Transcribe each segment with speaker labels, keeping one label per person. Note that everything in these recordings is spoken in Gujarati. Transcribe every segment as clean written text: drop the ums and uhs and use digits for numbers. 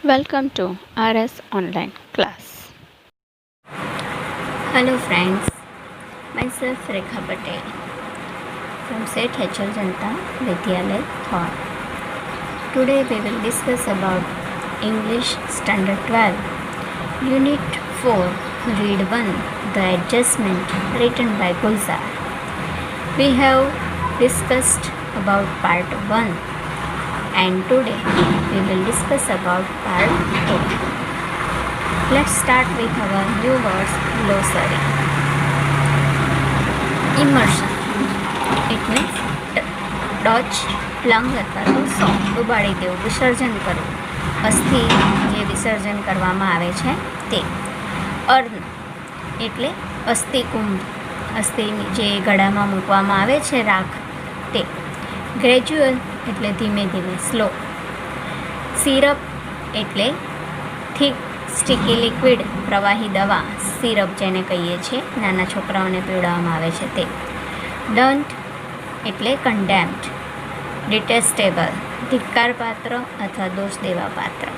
Speaker 1: Welcome to RS Online Class.
Speaker 2: Hello friends, myself Rekha Patel from St. H.L. Janta Vidyalaya, Thor. Today we will discuss about English Standard 12, Unit 4, Read 1, The Adjustment, written by Gulzar. We have discussed about part 1 and today we will discuss about part 2. Let's start with our new words glossary. Immersion. It means touch, plunge અથવા તો સો ડૂબાડી દેવું, વિસર્જન કરવું. અસ્થિ જે વિસર્જન કરવામાં આવે છે તે. અર્ન એટલે અસ્થિકુંભ, અસ્થિની જે ગળામાં મૂકવામાં આવે છે રાખ તે. ગ્રેજ્યુઅલ એટલે ધીમે ધીમે, સ્લો. સિરપ એટલે થીક સ્ટીકી લિક્વિડ, પ્રવાહી દવા, સિરપ જેને કહીએ છીએ, નાના છોકરાઓને પીવડાવવામાં આવે છે તે. ડન્ટ એટલે કન્ડેમ્ડ, ડિટેસ્ટેબલ, ધિક્કારપાત્ર અથવા દોષ દેવા પાત્ર.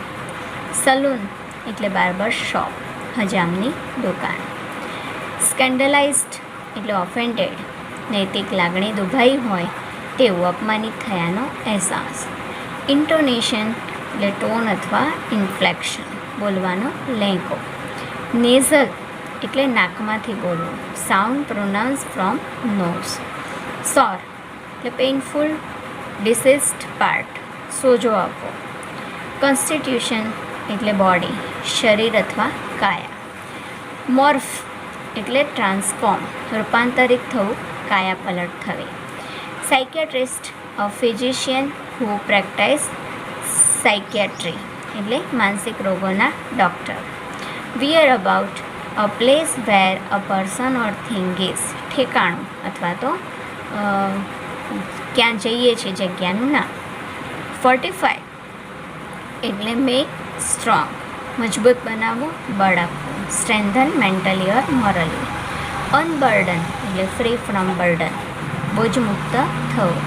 Speaker 2: સલૂન એટલે બાર્બર શોપ, હજામની દુકાન. સ્કેન્ડલાઇઝડ એટલે ઓફેન્ડેડ, નૈતિક લાગણી દુભાઈ હોય તેવું, અપમાનિત થયાનો અહેસાસ. ઇન્ટોનેશન એટલે ટોન અથવા ઇન્ફ્લેક્શન, બોલવાનો લહેકો. નેઝલ એટલે નાકમાંથી બોલવું, સાઉન્ડ પ્રોનાઉન્સ ફ્રોમ નોઝ. સોર એટલે પેઇનફુલ, ડિસીઝડ પાર્ટ, સોજો આપવો. કોન્સ્ટિટ્યુશન એટલે બોડી, શરીર અથવા કાયા. મોર્ફ એટલે ટ્રાન્સફોર્મ, રૂપાંતરિત થવું, કાયા પલટ થવી. સાયકિયાટ્રિસ્ટ અ ફિઝિશિયન હુ પ્રેક્ટાઇઝ સાયકિયાટ્રી એટલે માનસિક રોગોના doctor. Where about a place where a person or thing is, ઠેકાણું અથવા તો ક્યાં જઈએ છીએ જગ્યાનું નામ. ફોર્ટિફાય એટલે મેક સ્ટ્રોંગ, મજબૂત બનાવવું, બળ આપવું. સ્ટ્રેન્થન મેન્ટલી ઓર મોરલી. અનબર્ડન એટલે ફ્રી ફ્રોમ બર્ડન, બોજમુક્ત થવું.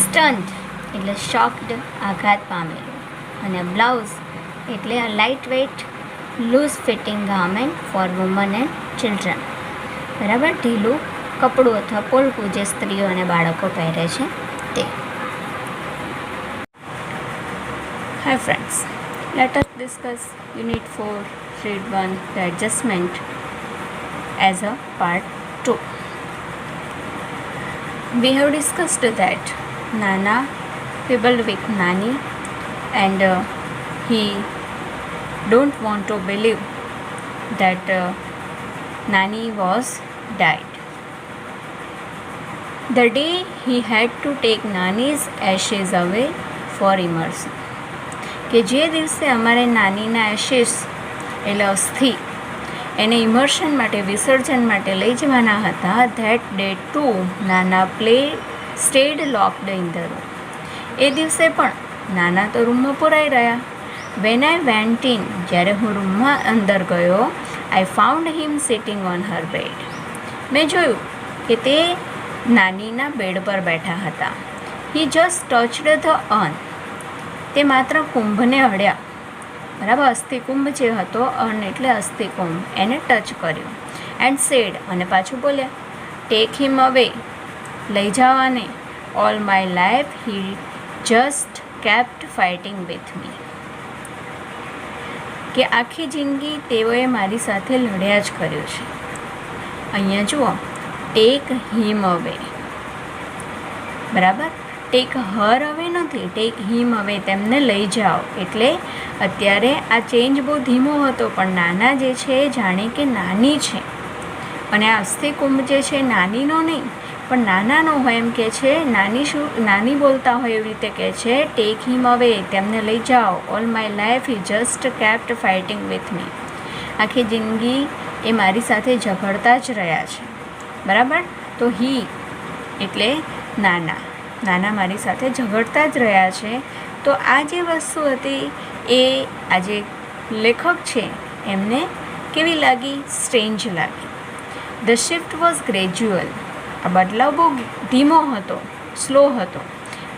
Speaker 2: સ્ટન્ટ એટલે શોક્ડ, આઘાત પામેલું. અને બ્લાઉઝ એટલે a light weight loose fitting garment for woman and children. બરાબર, ઢીલું કપડું અથવા પોલકું જે સ્ત્રીઓ અને બાળકો પહેરે છે તે. Hi friends, let us discuss unit 4, read 1, the adjustment as a part 2. We have discussed that Nana fibbled with Nani and he don't want to believe that Nani was died. The day he had to take Nani's ashes away for immersion. કે જે દિવસે અમારે નાનીના એશિસ એટલે અસ્થિ એને ઇમર્શન માટે, વિસર્જન માટે લઈ જવાના હતા, that day too Nana stayed locked in the room. એ દિવસે પણ નાના તો રૂમમાં પુરાઈ રહ્યા. વેન આઈ વેન્ટ ઇન, જ્યારે હું રૂમમાં અંદર ગયો, I found him sitting on her bed. મેં જોયું કે તે નાનીના બેડ પર બેઠા હતા. He just touched the urn, તે માત્ર કુંભને અડ્યા. બરાબર, અસ્થિકુંભ જે હતો, અર્ન એટલે અસ્થિકુંભ, એને ટચ કર્યું. એન્ડ સેડ, અને પાછું બોલ્યા, ટેક હિમ અવે, લઈ જવાને. All my life he just kept fighting with me, કે આખી જિંદગી તેઓએ મારી સાથે લડ્યા જ કર્યું છે. અહીંયા જુઓ, ટેક હિમ અવે, બરાબર, ટેક હર અવે નથી, ટેક હિમ અવે, તેમને લઈ જાઓ. એટલે અત્યારે આ ચેન્જ બહુ ધીમો હતો, પણ નાના જે છે એ જાણે કે નાની છે, અને આ અસ્થિકુંભ જે છે નાનીનો નહીં પણ નાનાનો હોય એમ કે છે. નાની શું, નાની બોલતા હોય એવી રીતે કહે છે, ટેક હિમ અવે, તેમને લઈ જાઓ. All my life he just kept fighting with me, આખી જિંદગી એ મારી સાથે ઝઘડતા જ રહ્યા છે. બરાબર, તો હી એટલે નાના, નાના મારી સાથે ઝઘડતા જ રહ્યા છે. તો આ જે વસ્તુ હતી એ આ જે લેખક છે એમને કેવી લાગી? સ્ટ્રેન્જ લાગી. ધ શિફ્ટ વોઝ ગ્રેજ્યુઅલ, આ બદલાવ બહુ ધીમો હતો, સ્લો હતો.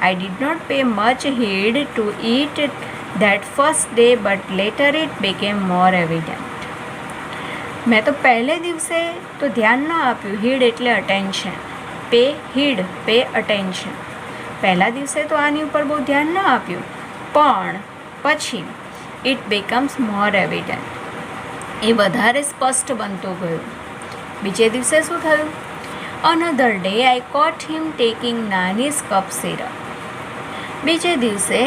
Speaker 2: I did not pay much heed to it that first day, but later it became more evident. મેં તો પહેલે દિવસે તો ધ્યાન ન આપ્યું. હીડ એટલે અટેન્શન. Pay attention. પહેલા દિવસે તો આની ઉપર બહુ ધ્યાન ન આપ્યું, પણ પછી ઇટ બીકમ્સ મોર એવિડન્ટ, એ વધારે સ્પષ્ટ બનતું ગયું. બીજે દિવસે શું થયું? Another day I caught him taking Nani's cough syrup. બીજે દિવસે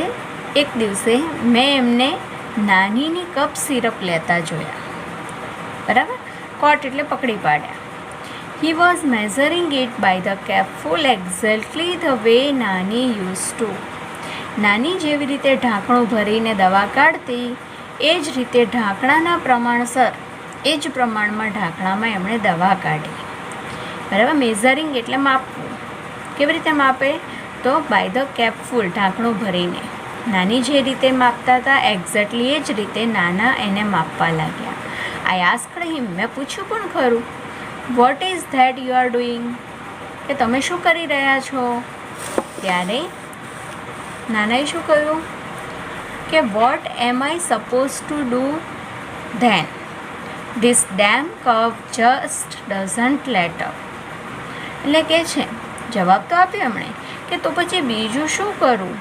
Speaker 2: એક દિવસે મેં એમને નાનીની કપ સિરપ લેતા જોયા. બરાબર? કોટ એટલે પકડી પાડ્યા. He was measuring it by the capful exactly the way નાની used to. નાની જેવી રીતે ઢાંકણું ભરીને દવા કાઢતી, એ જ રીતે ઢાંકણાના પ્રમાણસર, એ જ પ્રમાણમાં ઢાંકણામાં એમણે દવા કાઢી. બરાબર? મેઝરિંગ એટલે માપવું. કેવી રીતે માપે? તો બાય ધ કેપફુલ, ઢાંકણું ભરીને. નાની જે રીતે માપતા હતા એક્ઝેક્ટલી એ જ રીતે નાના એને માપવા લાગ્યા. આઈ આસ્ક્ડ હિમ, મેં પૂછ્યું પણ ખરું, what is that you are doing, કે તમે શું કરી રહ્યા છો? ત્યારે નાનાએ શું કહ્યું કે what am I supposed to do then, this damn curve just doesn't let up. એટલે કે છે, જવાબ તો આપ્યો એમણે કે તો પછી બીજું શું કરું,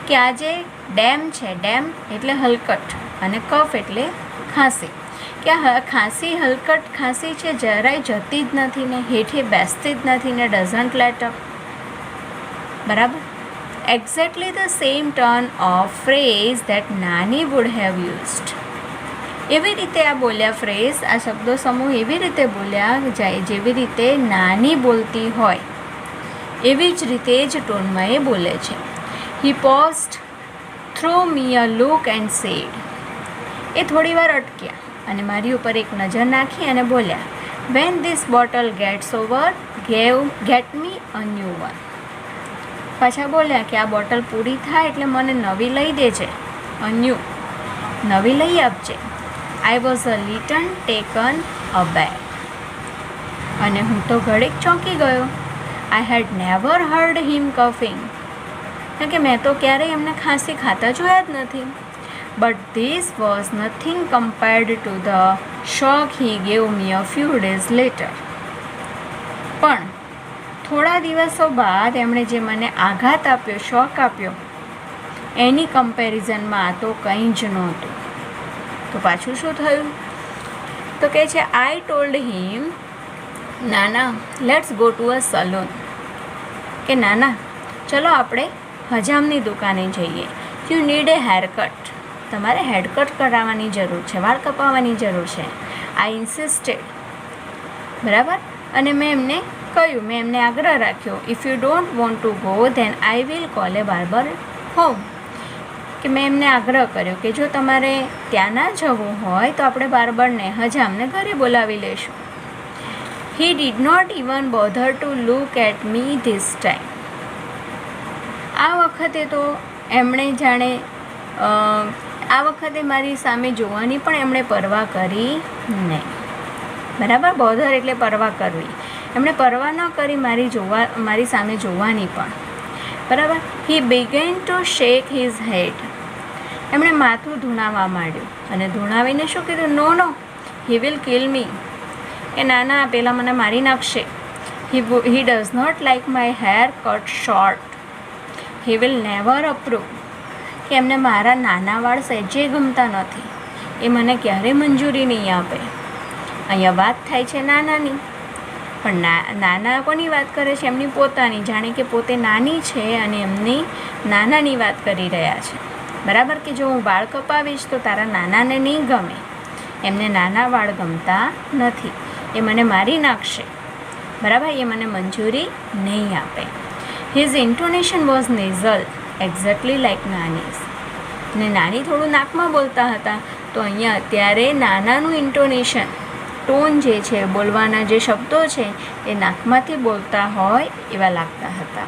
Speaker 2: કે આ જે ડેમ છે, ડેમ એટલે હલકટ અને કફ એટલે ખાંસી, કે આ ખાંસી, હલકટ ખાંસી છે, જરાય જતી જ નથી ને હેઠે બેસતી જ નથી ને ડઝન્ટ લેટ અપ. બરાબર? Exactly the same turn of phrase that Nani would have used. એવી રીતે આ બોલ્યા ફ્રેઝ, આ શબ્દો સમૂહ એવી રીતે બોલ્યા જાય જેવી રીતે નાની બોલતી હોય, એવી જ રીતે જ ટોનમાં એ બોલે છે. He paused, threw me a look and said. એ થોડી વાર અટક્યા અને મારી ઉપર એક નજર નાખી અને બોલ્યા, when this bottle gets over get me a new one. પાછા બોલ્યા કે આ બોટલ પૂરી થાય એટલે મને નવી લઈ દેજે, અ ન્યૂ, નવી લઈ આપજે. I was a little taken aback. અને હું તો ઘડીક ચોંકી ગયો. I had never heard him coughing. કારણ કે મેં તો ક્યારેય એમને ખાંસી ખાતા જોયા જ નથી. But this was nothing compared to the shock he gave me a few days letter. પણ થોડા દિવસો બાદ એમણે જે મને આઘાત આપ્યો, શોક આપ્યો, એની કમ્પેરિઝનમાં આ તો કંઈ જ નહોતું. તો પાછું શું થયું? તો કહે છે, આઈ ટોલ્ડ હિમ, નાના let's go to a salon. કે નાના ચલો આપણે હજામની દુકાને જઈએ. You need A haircut. તમારે હેરકટ કરાવવાની જરૂર છે, વાળ કપાવવાની જરૂર છે. આઈ ઇન્સિસ્ટેડ. બરાબર? અને મેં એમને કહ્યું, મેં એમને આગ્રહ રાખ્યો, if you don't want to go than I will call A barber home. કે મેં એમને આગ્રહ કર્યો કે જો તમારે ત્યાં ના જવું હોય તો આપણે બાર્બરને, હજામને ઘરે બોલાવી લઈશું. He did not even bother to look at me this time. આ વખતે તો એમણે જાણે આ વખતે મારી સામે જોવાની પણ એમણે પરવા કરી નહીં. બરાબર? બોધર એટલે પરવા કરવી. એમણે પરવા ન કરી મારી સામે જોવાની પણ. બરાબર? He began to shake his head. એમણે માથું ધૂણાવવા માંડ્યું અને ધૂણાવીને શું કીધું? No no, he will kill me. કે ના પેલા મને મારી નાખશે. He does not like my hair cut short. He will never approve. કે એમને મારા નાના વાળ સહેજે ગમતા નથી, એ મને ક્યારેય મંજૂરી નહીં આપે. અહીંયા વાત થાય છે નાનાની, પણ નાના કોની વાત કરે છે? એમની પોતાની. જાણે કે પોતે નાની છે અને એમની નાનાની વાત કરી રહ્યા છે. બરાબર? કે જો હું વાળ કપાવીશ તો તારા નાનાને નહીં ગમે, એમને નાના વાળ ગમતા નથી, એ મને મારી નાખશે. બરાબર? એ મને મંજૂરી નહીં આપે. His intonation was nasal exactly like Nani's. અને નાની થોડું નાકમાં બોલતા હતા, તો અહીંયા અત્યારે નાનાનું ઇન્ટોનેશન, ટોન જે છે, બોલવાના જે શબ્દો છે એ નાકમાંથી બોલતા હોય એવા લાગતા હતા.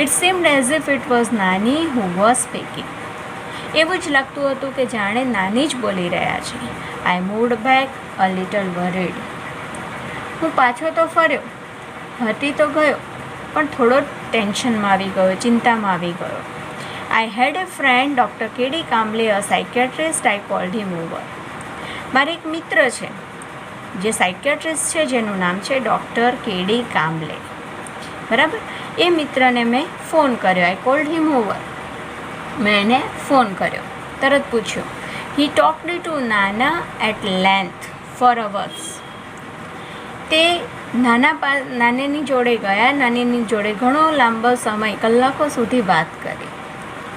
Speaker 2: It seemed as if it was નાની હુ વોઝ સ્પીકિંગ. એવું જ લાગતું હતું કે જાણે નાની જ બોલી રહ્યા છે. I moved back a little worried. હું પાછો તો ફર્યો, હટી તો ગયો, પણ થોડો ટેન્શનમાં આવી ગયો, ચિંતામાં આવી ગયો. I had a friend doctor KD Kamble, a psychiatrist, I called him over. મારે એક મિત્ર છે જે સાયકેટ્રિસ્ટ છે, જેનું નામ છે ડૉક્ટર કેડી કામ્બલે. બરાબર. એ મિત્રને મેં ફોન કર્યો. આઈ કોલ્ડ હિમ ઓવર. મેં એને ફોન કર્યો. તરત પૂછ્યું. હી ટોક્ડ ટુ નાના એટ લેન્થ ફોર અવર્સ. તે નાનીની જોડે ગયા. નાનીની જોડે ઘણો લાંબો સમય, કલાકો સુધી વાત કરી.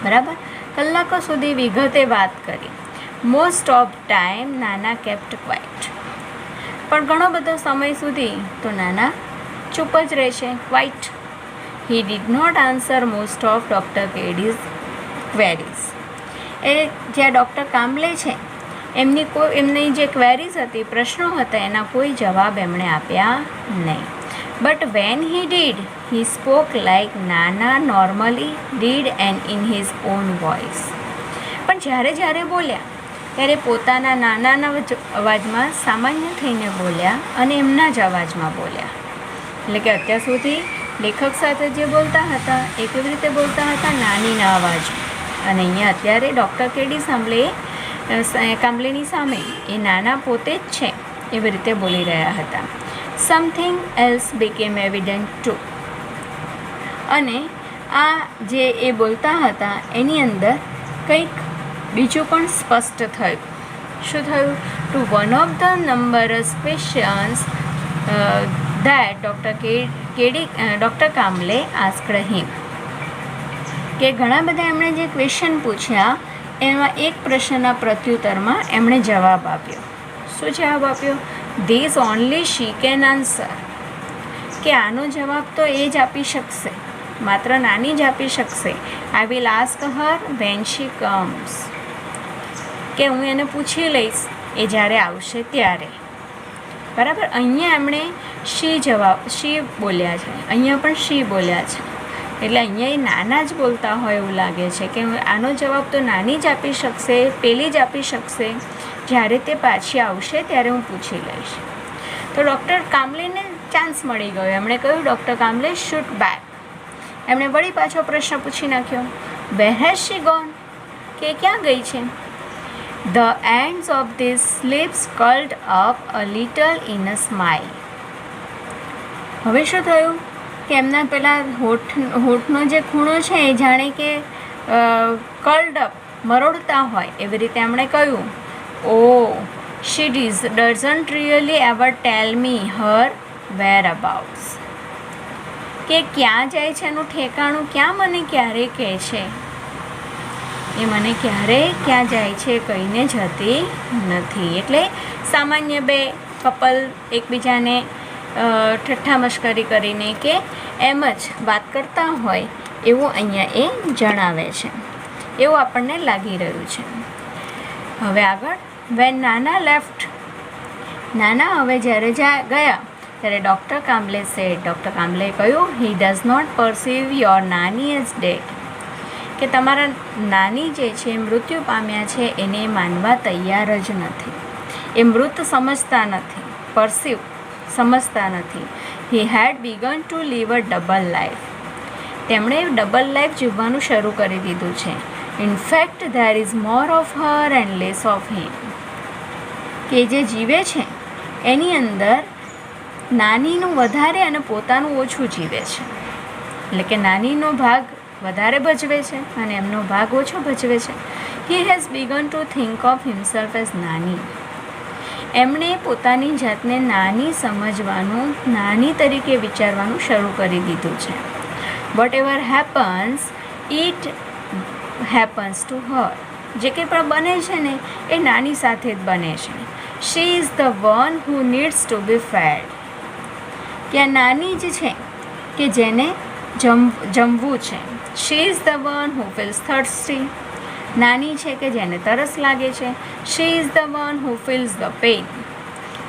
Speaker 2: બરાબર. કલાકો સુધી વિગતે વાત કરી. મોસ્ટ ઓફ ટાઈમ નાના કેપ્ટ ક્વાઇટ. પણ ઘણો બધો સમય સુધી તો નાના ચૂપ જ રહે છે, quiet. He did not answer most of doctor KD's queries. એ જ્યાં ડૉક્ટર કામ્બલે છે એમની જે ક્વેરીઝ હતી, પ્રશ્નો હતા, એના કોઈ જવાબ એમણે આપ્યા નહીં. But when he did, he spoke like Nana normally did and in his own voice. પણ જ્યારે બોલ્યા ત્યારે પોતાના નાના અવાજમાં સામાન્ય થઈને બોલ્યા અને એમના જ અવાજમાં બોલ્યા. એટલે કે અત્યાર સુધી લેખક સાથે જે બોલતા હતા એ કેવી રીતે બોલતા હતા? નાનીના અવાજમાં. અને અહીંયા અત્યારે ડૉક્ટર કેડી કામ્બલેની સામે એ નાના પોતે જ છે એવી રીતે બોલી રહ્યા હતા. Something else became evident too. અને આ જે એ બોલતા હતા એની અંદર કંઈક બીજું પણ સ્પષ્ટ થયું. શું થયું? To one of the numbers questions that doctor Kamble asked him. કે ઘણા બધા એમણે જે ક્વેશ્ચન પૂછ્યા એમાં એક પ્રશ્નના પ્રત્યુત્તરમાં એમણે જવાબ આપ્યો. શું જવાબ આપ્યો? This only she can answer. કે આનો જવાબ તો એ જ આપી શકશે, માત્ર નાની જ આપી શકશે. I will ask her when she comes. કે હું એને પૂછી લઈશ એ જ્યારે આવશે ત્યારે. બરાબર. અહીંયા એમણે શી બોલ્યા છે, અહીંયા પણ શી બોલ્યા છે. એટલે અહીંયા એ નાના જ બોલતા હોય એવું લાગે છે કે આનો જવાબ તો નાની જ આપી શકશે, પેલી જ આપી શકશે. જ્યારે તે પાછી આવશે ત્યારે હું પૂછી લઈશ. તો ડૉક્ટર કામ્બલેને ચાન્સ મળી ગયો. એમણે કહ્યું, ડૉક્ટર કામ્બલે શૂટ બેક. એમણે વળી પાછો પ્રશ્ન પૂછી નાખ્યો. Where has she gone. કે ક્યાં ગઈ છે? The ends of his lips curled up a little in a smile. હવે શું થયું કે એમના પેલા હોઠનો જે ખૂણો છે એ જાણે કે કર્લ્ડ અપ, મરોડતા હોય એવી રીતે એમણે કહ્યું. ઓ શી ડઝન્ટ રિયલી એવર ટેલ મી હર વેર અબાઉટ્સ. કે ક્યાં જાય છે એનું ઠેકાણું ક્યાં મને ક્યારે કહે છે. એ મને ક્યારેય ક્યાં જાય છે કહીને જતી નથી. એટલે સામાન્ય બે કપલ એકબીજાને ઠઠ્ઠા મશ્કરી કરીને કે એમ જ વાત કરતા હોય એવું અહીંયા એ જણાવે છે, એવું આપણને લાગી રહ્યું છે. હવે આગળ. વેન નાના લેફ્ટ. નાના હવે જ્યારે ગયા ત્યારે ડૉક્ટર કામ્બલે સેડ. ડૉક્ટર કામ્બલે કહ્યું, હી ડઝ નોટ પરસીવ યોર નાની એઝ ડેડ. કે તમારા નાની જે છે મૃત્યુ પામ્યા છે એને માનવા તૈયાર જ નથી. એ મૃત સમજતા નથી, પરસીવ સમજતા નથી. He had begun to live a double life. તેમણે ડબલ લાઈફ જીવવાનું શરૂ કરી દીધું છે. In fact there is more of her and less of him. કે જે જીવે છે એની અંદર નાનીનું વધારે અને પોતાનું ઓછું જીવે છે. એટલે કે નાનીનો ભાગ વધારે ભજવે છે અને એમનો ભાગ ઓછો ભજવે છે. He has began to think of himself as નાની. એમણે પોતાની જાતને નાની સમજવાનું, નાની તરીકે વિચારવાનું શરૂ કરી દીધું છે. Whatever happens it happens to her. જે કંઈ પણ બને છે ને એ નાની સાથે જ બને છે. She is the one who needs to be fed. કે આ નાની જ છે કે જેને જમવું છે. She is the one who feels thirsty. નાની છે કે જેને તરસ લાગે છે. She is the one who feels the pain.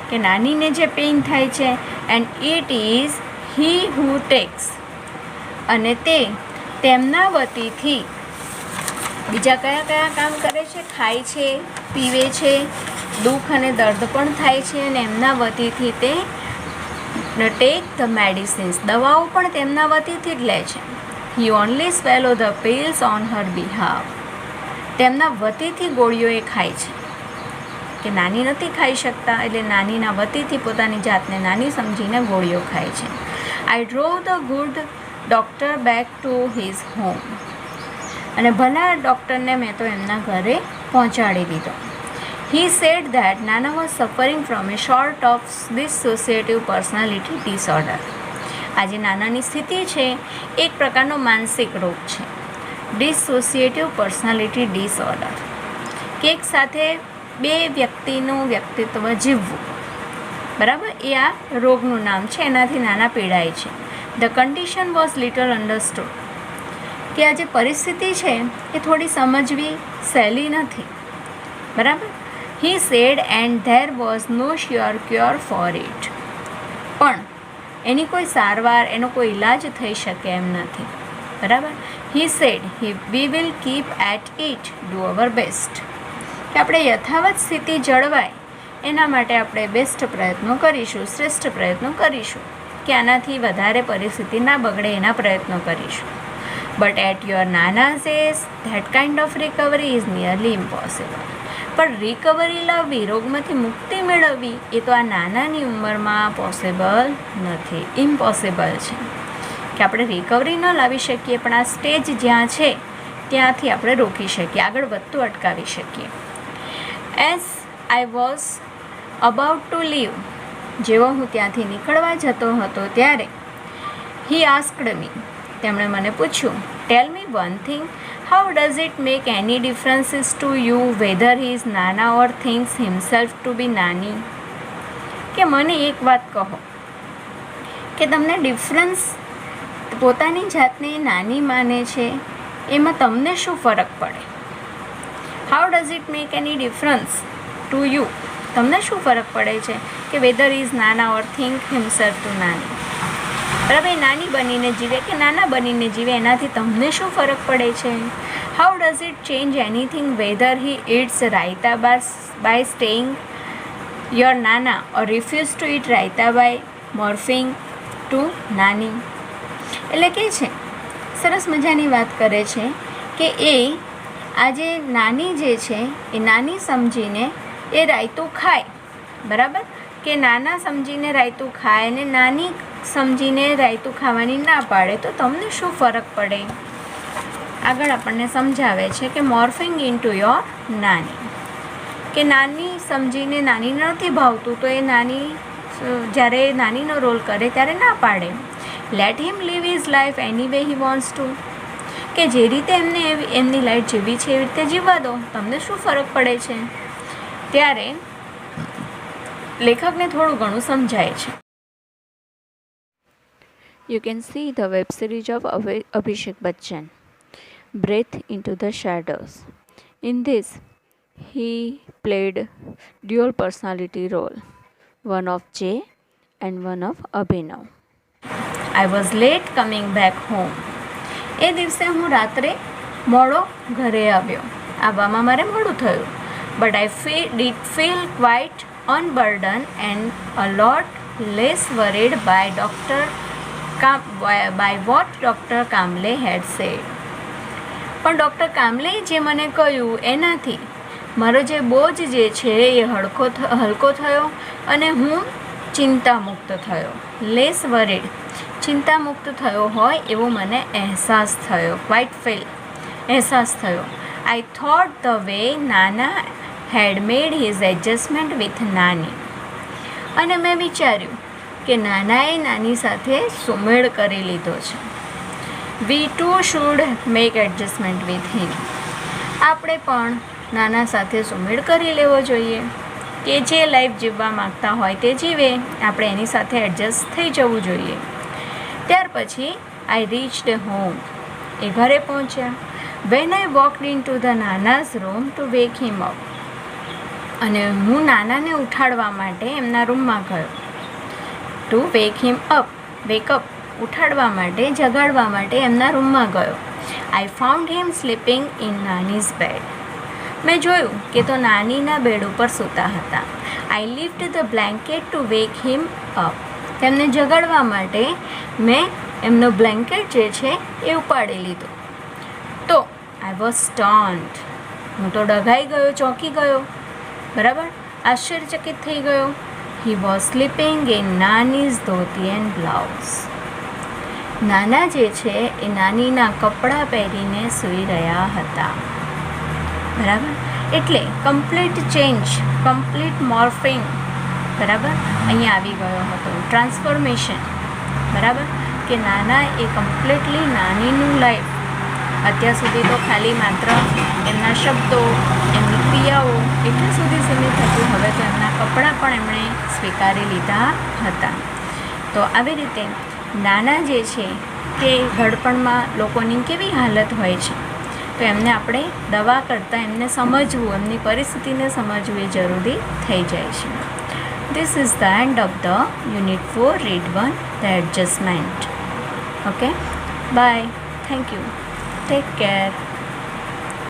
Speaker 2: કે નાનીને જે પેઇન થાય છે. And it is he who takes. અને તે તેમના વતીથી બીજા કયા કયા કામ કરે છે? ખાય છે, પીવે છે, દુઃખ અને દર્દ પણ થાય છે અને એમના વતીથી તે ટેક ધ મેડિસિન્સ. દવાઓ પણ તેમના વતીથી જ લે છે. He only swallow the pills on her behalf. તેમના વતીથી ગોળીઓ એ ખાય છે, કે નાની નથી ખાઈ શકતા એટલે નાનીના વતીથી પોતાની જાતને નાની સમજીને ગોળીઓ ખાય છે. I drove the good doctor back to his home. અને ભલા ડૉક્ટરને મેં તો એમના ઘરે પહોંચાડી દીધો. He said that Nana was suffering from a sort of dissociative personality disorder. આજે નાનાની સ્થિતિ છે એક પ્રકારનો માનસિક રોગ છે, ડિસોસિએટિવ પર્સનાલિટી ડિસઓર્ડર, કે એક સાથે બે વ્યક્તિનું વ્યક્તિત્વ જીવવું. બરાબર, એ આ રોગનું નામ છે. એનાથી નાના પીડાય છે. The condition was little understood. કે આ જે પરિસ્થિતિ છે એ થોડી સમજવી સહેલી નથી. બરાબર. He said and there was no sure cure for it. પણ એની કોઈ સારવાર, એનો કોઈ ઇલાજ થઈ શકે એમ નથી. બરાબર. He said we will keep at it, do our best. કે આપણે યથાવત સ્થિતિ જળવાય એના માટે આપણે બેસ્ટ પ્રયત્નો કરીશું, શ્રેષ્ઠ પ્રયત્નો કરીશું, કે આનાથી વધારે પરિસ્થિતિ ના બગડે એના પ્રયત્નો કરીશું. But at your Nana's age that kind of recovery is nearly impossible. પણ રિકવરી લાવવી, રોગમાંથી મુક્તિ મેળવવી એ તો આ નાનાની ઉંમરમાં પોસિબલ નથી, ઇમ્પોસિબલ છે. કે આપણે રિકવરી ન લાવી શકીએ, પણ આ સ્ટેજ જ્યાં છે ત્યાંથી આપણે રોકી શકીએ, આગળ વધતું અટકાવી શકીએ. As I was about to leave. જેવો હું ત્યાંથી નીકળવા જતો હતો ત્યારે હી આસ્ક્ડ મી. તેમણે મને પૂછ્યું, tell me one thing, how does it make any differences to you whether he is Nana or thinks himself to be Nani. કે મને એક વાત કહો કે તમને ડિફરન્સ, પોતાની જાતને નાની માને છે એમાં તમને શું ફરક પડે? How does it make any difference to you, તમને શું ફરક પડે છે કે weather is Nana or think himself two નાની. બરાબર, નાની બનીને જીવે કે નાના બનીને જીવે એનાથી તમને શું ફરક પડે છે? How does it change anything whether he eats raita by staying your Nana or refuse to eat raita by morphing to Nani. એટલે કે છે, સરસ મજાની વાત કરે છે કે એ આજે નાની જે છે એ નાની સમજીને એ રાયતું ખાય. બરાબર, કે નાના સમજીને રાયતું ખાય ને નાની સમજીને રાયતું ખાવાની ના પાડે તો તમને શું ફરક પડે? આગળ આપણને સમજાવે છે કે મોર્ફિંગ ઇન્ટુ યોર નાની. કે નાની સમજીને નાની નથી ભાવતું તો એ નાની જ્યારે નાનીનો રોલ કરે ત્યારે ના પાડે. Let him live his life any way he wants to. કે જે રીતે એમને એમની લાઈફ જીવી છે એવી રીતે જીવવા દો, તમને શું ફરક પડે છે? ત્યારે લેખકને થોડું ઘણું સમજાય છે.
Speaker 1: You can see the web series of Abhishek Bachchan, Breath into the Shadows. In this, he played dual personality role, one of Jay and one of Abhinav.
Speaker 2: I was late coming back home. એ દિવસે હું રાત્રે મોડો ઘરે આવ્યો. આવવામાં મારે મોડું થયું. But I did feel quite unburdened and a lot less worried by what Dr. કામલે had said. પણ ડૉક્ટર કામલે જે મને કહ્યું એનાથી મારો જે બોજ જે છે એ હલકો થયો અને હું ચિંતામુક્ત થયો. લેસ વરીડ, ચિંતામુક્ત થયો હોય એવો મને અહેસાસ થયો. ક્વાઇટ ફીલ, અહેસાસ થયો. આઈ થોટ ધ વે નાના હેડ મેડ હિઝ એડજસ્ટમેન્ટ વિથ નાની. અને મેં વિચાર્યું કે નાનાએ નાની સાથે સુમેળ કરી લીધો છે. We too should make adjustment with him. આપણે પણ નાના સાથે સુમેળ કરી લેવો જોઈએ કે જે લાઈફ જીવવા માગતા હોય તે જીવે, આપણે એની સાથે એડજસ્ટ થઈ જવું જોઈએ. ત્યાર પછી આઈ રીચ્ડ હોમ. એ ઘરે પહોંચ્યા. When I walked in to the Nana's room to wake him up. અને હું નાનાને ઉઠાડવા માટે એમના રૂમમાં ગયો. To wake him up, wake up, ઉઠાડવા માટે, જગાડવા માટે એમના રૂમમાં ગયો. I found him sleeping in Nani's bed. મેં જોયું કે તો નાનીના બેડ ઉપર સૂતા હતા. I lift the blanket to wake him up. તેમને જગાડવા માટે મેં એમનો બ્લેન્કેટ જે છે એ ઉપાડી લીધો. તો આઈ વોઝ સ્ટન્ટ, હું તો ડઘાઈ ગયો, ચોંકી ગયો, બરાબર, આશ્ચર્યચકિત થઈ ગયો. He was sleeping in Nani's dhoti and blouse. નાના જે છે એ નાનીના કપડાં પહેરીને સૂઈ રહ્યા હતા, બરાબર. એટલે કમ્પ્લીટ ચેન્જ, કમ્પ્લીટ મોર્ફિંગ, બરાબર, અહીંયા આવી ગયો હતો. ટ્રાન્સફોર્મેશન, બરાબર, કે નાના એ કમ્પ્લીટલી નાનીનું લાઈફ અત્યાર સુધી તો ખાલી માત્ર એમના શબ્દો, એમની ક્રિયાઓ એટલા સુધી સીમિત હતું. હવે તો એમના કપડાં પણ એમણે સ્વીકારી લીધા હતા. તો આવી રીતે નાના જે છે તે ઘડપણમાં લોકોની કેવી હાલત હોય છે, તો એમને આપણે દવા કરતાં એમને સમજવું, એમની પરિસ્થિતિને સમજવું એ જરૂરી થઈ જાય છે. This is the end of the Unit 4, Read 1, The Adjustment. Okay, bye. Thank you. Take care.